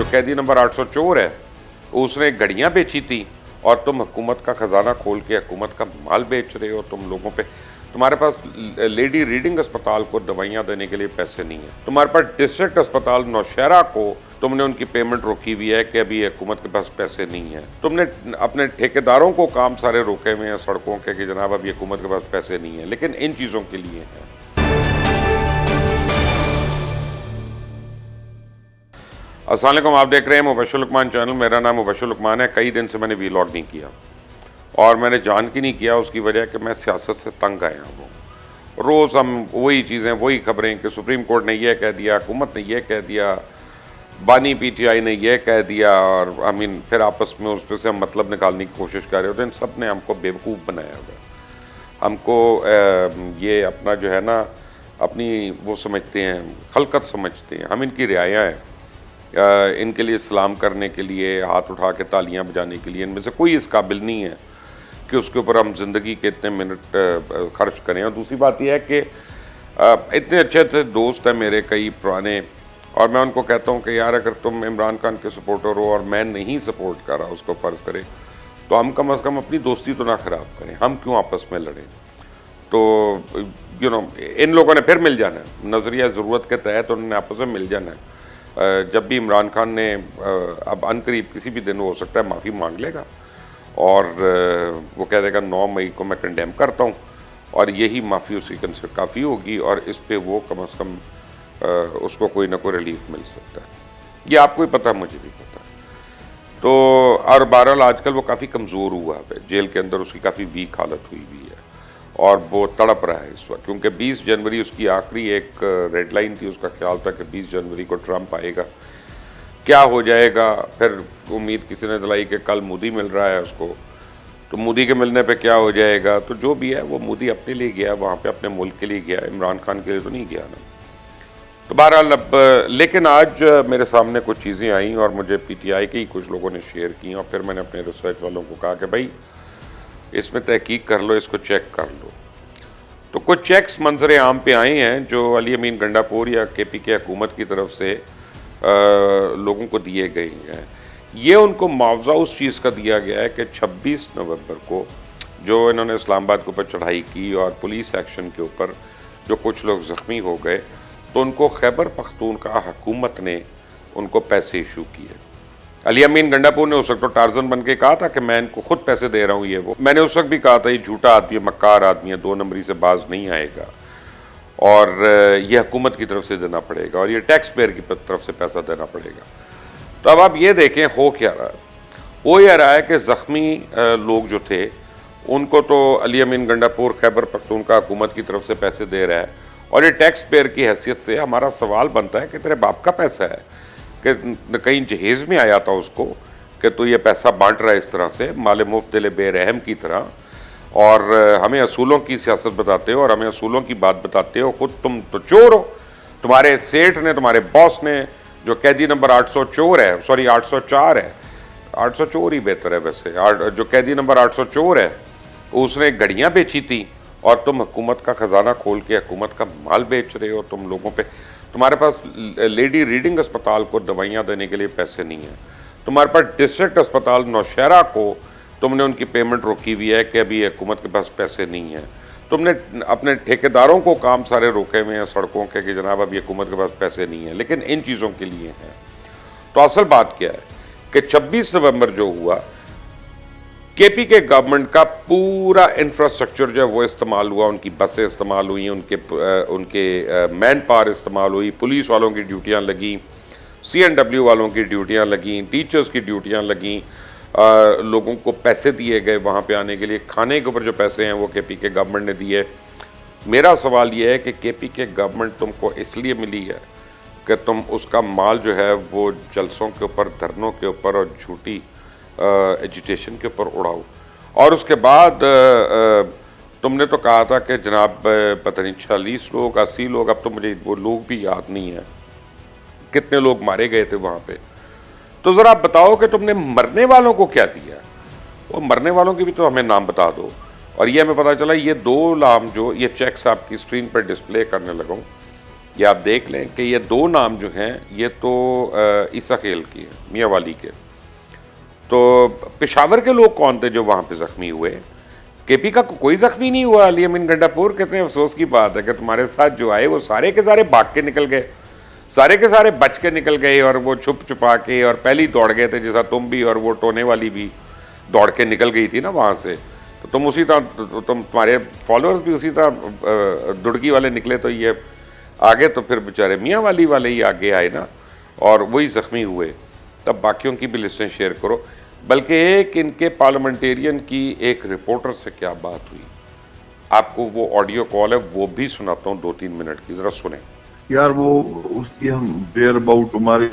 जो कैदी नंबर 800 चोर है उसने घड़ियां बेची थी और तुम हुकूमत का खजाना खोल के हुकूमत का माल बेच रहे हो। तुम लोगों पे, तुम्हारे पास लेडी रीडिंग अस्पताल को दवाइयां देने के लिए पैसे नहीं है, तुम्हारे पास डिस्ट्रिक्ट अस्पताल नौशहरा को तुमने उनकी पेमेंट रोकी हुई है कि अभी हुकूमत के पास पैसे नहीं है। तुमने अपने ठेकेदारों को काम सारे रोके हुए हैं सड़कों के कि जनाब अभी हुकूमत के पास पैसे नहीं है, लेकिन इन चीज़ों के लिए है। अस्सलाम वालेकुम, आप देख रहे हैं मुबश्शिर लुकमान चैनल। मेरा नाम मुबश्शिर लुकमान है। कई दिन से मैंने वीलॉग नहीं किया और मैंने जान के नहीं किया, उसकी वजह कि मैं सियासत से तंग आया हूँ। रोज़ हम वही चीज़ें, वही खबरें कि सुप्रीम कोर्ट ने यह कह दिया, हुकूमत ने यह कह दिया, बानी पीटीआई ने यह कह दिया, और फिर आपस में उस पर से हम मतलब निकालने की कोशिश कर रहे होते हैं। इन सब ने हमको बेवकूफ़ बनाया हुआ है। हमको ये अपना जो है ना, अपनी वो समझते हैं, खलकत समझते हैं। हम इनकी रियाया हैं, इनके लिए सलाम करने के लिए, हाथ उठा के तालियां बजाने के लिए। इनमें से कोई इस काबिल नहीं है कि उसके ऊपर हम ज़िंदगी के इतने मिनट खर्च करें। और दूसरी बात यह है कि इतने अच्छे अच्छे दोस्त हैं मेरे कई पुराने, और मैं उनको कहता हूँ कि यार अगर तुम इमरान खान के सपोर्टर हो और मैं नहीं सपोर्ट कर रहा उसको, फ़र्ज़ करें, तो हम कम अज़ कम अपनी दोस्ती तो ना ख़राब करें। हम क्यों आपस में लड़ें? तो इन लोगों ने फिर मिल जाना है, नज़रिया ज़रूरत के तहत उन्होंने आपस में मिल जाना है। जब भी इमरान खान ने अब अनकरीब किसी भी दिन हो सकता है माफ़ी मांग लेगा और वो कह देगा 9 मई को मैं कंडेम करता हूँ, और यही माफ़ी उसकी कंसिडर काफ़ी होगी, और इस पे वो कम अज़ कम उसको कोई ना कोई रिलीफ मिल सकता है। ये आपको ही पता, मुझे भी पता है। तो और बहरहाल आजकल वो काफ़ी कमज़ोर हुआ है, जेल के अंदर उसकी काफ़ी वीक हालत हुई है और वो तड़प रहा है इस वक्त, क्योंकि 20 जनवरी उसकी आखिरी एक रेड लाइन थी। उसका ख्याल था कि 20 जनवरी को ट्रंप आएगा, क्या हो जाएगा। फिर उम्मीद किसी ने दिलाई कि कल मोदी मिल रहा है उसको, तो मोदी के मिलने पे क्या हो जाएगा। तो जो भी है वो मोदी अपने लिए गया वहाँ पे, अपने मुल्क के लिए गया, इमरान खान के लिए तो नहीं गया ना। तो बहरहाल अब लेकिन आज मेरे सामने कुछ चीज़ें आई और मुझे पीटीआई के ही कुछ लोगों ने शेयर की, और फिर मैंने अपने रिसर्च वालों को कहा कि भाई इसमें तहकीक कर लो, इसको चेक कर लो। तो कुछ चेक्स मंजर आम पे आए हैं जो अली अमीन गंडापुर या केपी के हुकूमत की तरफ से लोगों को दिए गए हैं। ये उनको मुआवजा उस चीज़ का दिया गया है कि 26 नवंबर को जो इन्होंने इस्लामाबाद के ऊपर चढ़ाई की और पुलिस एक्शन के ऊपर जो कुछ लोग ज़ख्मी हो गए, तो उनको खैबर पख्तूनख्वा हुकूमत ने उनको पैसे इशू किए। अली अमीन गंडापुर ने उस वक्त तो टार्जन बन के कहा था कि मैं इनको खुद पैसे दे रहा हूँ, ये वो। मैंने उस वक्त भी कहा था ये झूठा आदमी है, मक्कार आदमी है, 2 नंबरी से बाज नहीं आएगा, और ये हुकूमत की तरफ से देना पड़ेगा, और ये टैक्स पेयर की तरफ से पैसा देना पड़ेगा। तो अब आप ये देखें हो क्या रहा है। हो यह रहा है कि ज़ख्मी लोग जो थे उनको तो अली अमीन गंडापुर खैबर पख्तूनख्वा हुकूमत की तरफ से पैसे दे रहा है, और ये टैक्स पेयर की हैसियत से हमारा सवाल बनता है कि तेरे बाप का पैसा है कि कहीं जहेज़ में आया था उसको कि तो ये पैसा बांट रहा है इस तरह से माले मुफ्त दिल बेरहम की तरह, और हमें असूलों की सियासत बताते हो और हमें असूलों की बात बताते हो। खुद तुम तो चोर हो। तुम्हारे सेठ ने, तुम्हारे बॉस ने, जो कैदी नंबर 800 चोर है, सॉरी 804 है, 800 चोर ही बेहतर है वैसे, जो कैदी नंबर 800 चोर है उसने घड़ियां बेची थी और तुम हुकूमत का खजाना खोल के हुकूमत का माल बेच रहे हो। तुम लोगों पे, तुम्हारे पास लेडी रीडिंग अस्पताल को दवाइयां देने के लिए पैसे नहीं है, तुम्हारे पास डिस्ट्रिक्ट अस्पताल नौशहरा को तुमने उनकी पेमेंट रोकी हुई है कि अभी हुकूमत के पास पैसे नहीं है। तुमने अपने ठेकेदारों को काम सारे रोके हुए हैं सड़कों के कि जनाब अभी हुकूमत के पास पैसे नहीं है, लेकिन इन चीज़ों के लिए हैं। तो असल बात क्या है कि 26 नवंबर जो हुआ, केपी के गवर्नमेंट का पूरा इंफ्रास्ट्रक्चर जो है वो इस्तेमाल हुआ, उनकी बसें इस्तेमाल हुई, उनके मैन पावर इस्तेमाल हुई, पुलिस वालों की ड्यूटियां लगी, CNW वालों की ड्यूटियां लगी, टीचर्स की ड्यूटियां लगी, लोगों को पैसे दिए गए वहाँ पे आने के लिए। खाने के ऊपर जो पैसे हैं वो केपी के गवर्नमेंट ने दिए। मेरा सवाल ये है कि केपी के गवर्नमेंट तुमको इसलिए मिली है कि तुम उसका माल जो है वो जलसों के ऊपर, धरनों के ऊपर और झूठी एजुटेशन के ऊपर उड़ाओ। और उसके बाद तुमने तो कहा था कि जनाब पता नहीं 40 लोग, 80 लोग, अब तो मुझे वो लोग भी याद नहीं है कितने लोग मारे गए थे वहाँ पे। तो ज़रा आप बताओ कि तुमने मरने वालों को क्या दिया। वो मरने वालों की भी तो हमें नाम बता दो। और ये हमें पता चला, ये 2 नाम जो ये चेक्स आपकी स्क्रीन पर डिस्प्ले करने लगा हूँ, یہ آپ دیکھ لیں کہ یہ دو نام جو ہیں یہ تو عیسیٰ خیل کی ہے، میاں والی کے. تو پشاور کے لوگ کون تھے جو وہاں پہ زخمی ہوئے؟ کے پی کا کوئی زخمی نہیں ہوا. علی امین گنڈا پور کتنے افسوس کی بات ہے کہ تمہارے ساتھ جو آئے وہ سارے کے سارے بھاگ کے نکل گئے، سارے کے سارے بچ کے نکل گئے، اور وہ چھپ چھپا کے اور پہلے ہی دوڑ گئے تھے، جیسا تم بھی اور وہ ٹونے والی بھی دوڑ کے نکل گئی تھی نا وہاں سے. تو تم اسی طرح تمہارے فالوورز بھی اسی طرح دڑکی والے نکلے، تو یہ آگے تو پھر بیچارے میاں والی والے ہی آگے آئے نا، اور وہی زخمی ہوئے. تب باقیوں کی بھی لسٹیں شیئر کرو. بلکہ ایک ان کے پارلیمنٹیرین کی ایک رپورٹر سے کیا بات ہوئی، آپ کو وہ آڈیو کال ہے وہ بھی سناتا ہوں 2-3 منٹ کی، ذرا سنیں. یار وہ اس کی ہم ویئر اباؤٹ ہمارے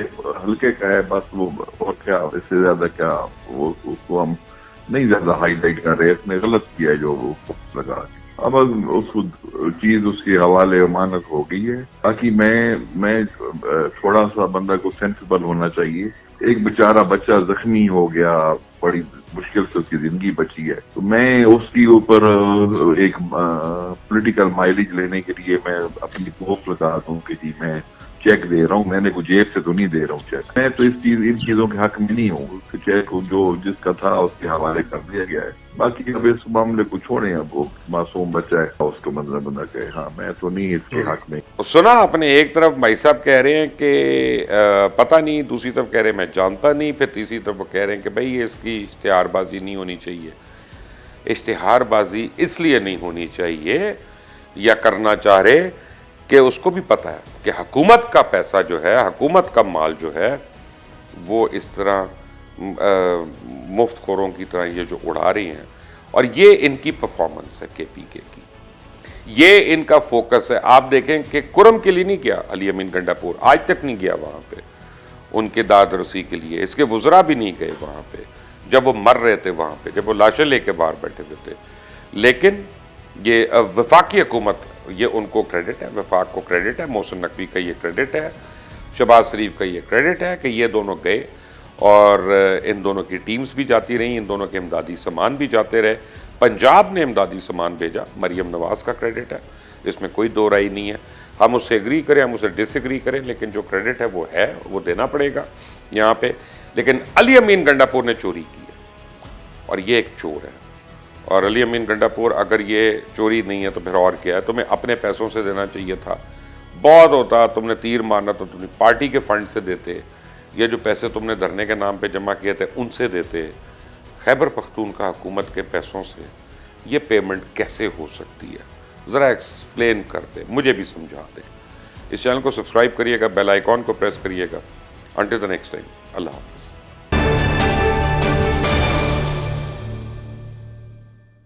ہلکے کا ہے بس، وہ اور کیا اس سے زیادہ کیا، وہ اس کو ہم نہیں زیادہ ہائی لائٹ کر رہے. اس نے غلط کیا ہے جو وہ لگا. اب اس چیز اس کے حوالے امانت ہو گئی ہے. باقی میں تھوڑا سا بندہ کو سینسیبل ہونا چاہیے. ایک بیچارہ بچہ زخمی ہو گیا، بڑی مشکل سے اس کی زندگی بچی ہے، تو میں اس کی اوپر ایک پولیٹیکل مائلیج لینے کے لیے میں اپنی پوسٹ لگا دوں کہ جی میں چیک دے رہا ہوں. میں نے کوئی جیب سے تو نہیں دے رہا ہوں چیک. میں تو ان چیزوں کے حق میں نہیں ہوں کہ چیک جو جس کا تھا اس کے حوالے کر دیا گیا ہے. باقی اب اس معاملے کو چھوڑیں، اب وہ معصوم بچہ ہے، اس کو مطلب بندہ کہ ہاں میں تو نہیں اس کے حق میں. سنا آپ نے، ایک طرف بھائی صاحب کہہ رہے ہیں کہ پتہ نہیں، دوسری طرف کہہ رہے ہیں میں جانتا نہیں، پھر تیسری طرف وہ کہہ رہے ہیں کہ بھئی اس کی اشتہار بازی نہیں ہونی چاہیے. اشتہار بازی اس لیے نہیں ہونی چاہیے یا کرنا چاہ رہے کہ اس کو بھی پتہ ہے کہ حکومت کا پیسہ جو ہے، حکومت کا مال جو ہے، وہ اس طرح مفت خوروں کی طرح یہ جو اڑا رہی ہیں. اور یہ ان کی پرفارمنس ہے کے پی کے کی، یہ ان کا فوکس ہے. آپ دیکھیں کہ کرم کے لیے نہیں گیا علی امین گنڈا پور، آج تک نہیں گیا وہاں پہ ان کے داد رسی کے لیے. اس کے وزراء بھی نہیں گئے وہاں پہ جب وہ مر رہے تھے وہاں پہ، جب وہ لاشیں لے کے باہر بیٹھے ہوئے تھے. لیکن یہ وفاقی حکومت، یہ ان کو کریڈٹ ہے، وفاق کو کریڈٹ ہے، محسن نقوی کا یہ کریڈٹ ہے، شہباز شریف کا یہ کریڈٹ ہے کہ یہ دونوں گئے، اور ان دونوں کی ٹیمز بھی جاتی رہیں، ان دونوں کے امدادی سامان بھی جاتے رہے. پنجاب نے امدادی سامان بھیجا، مریم نواز کا کریڈٹ ہے، اس میں کوئی دو رائے نہیں ہے. ہم اسے ایگری کریں، ہم اسے ڈس ایگری کریں، لیکن جو کریڈٹ ہے وہ دینا پڑے گا یہاں پہ. لیکن علی امین گنڈا پور نے چوری کی ہے، اور یہ ایک چور ہے. اور علی امین گنڈا پور اگر یہ چوری نہیں ہے تو پھر اور کیا ہے؟ تمہیں اپنے پیسوں سے دینا چاہیے تھا. بہت ہوتا تم نے تیر مارنا تو تم نے پارٹی کے فنڈ سے دیتے، یہ جو پیسے تم نے دھرنے کے نام پہ جمع کیے تھے ان سے دیتے. خیبر پختونخوا حکومت کے پیسوں سے یہ پیمنٹ کیسے ہو سکتی ہے؟ ذرا ایکسپلین کر دیں، مجھے بھی سمجھا دیں. اس چینل کو سبسکرائب کریے گا، بیل آئیکن کو پریس کریے گا. انٹل دی نیکسٹ ٹائم، اللہ حافظ.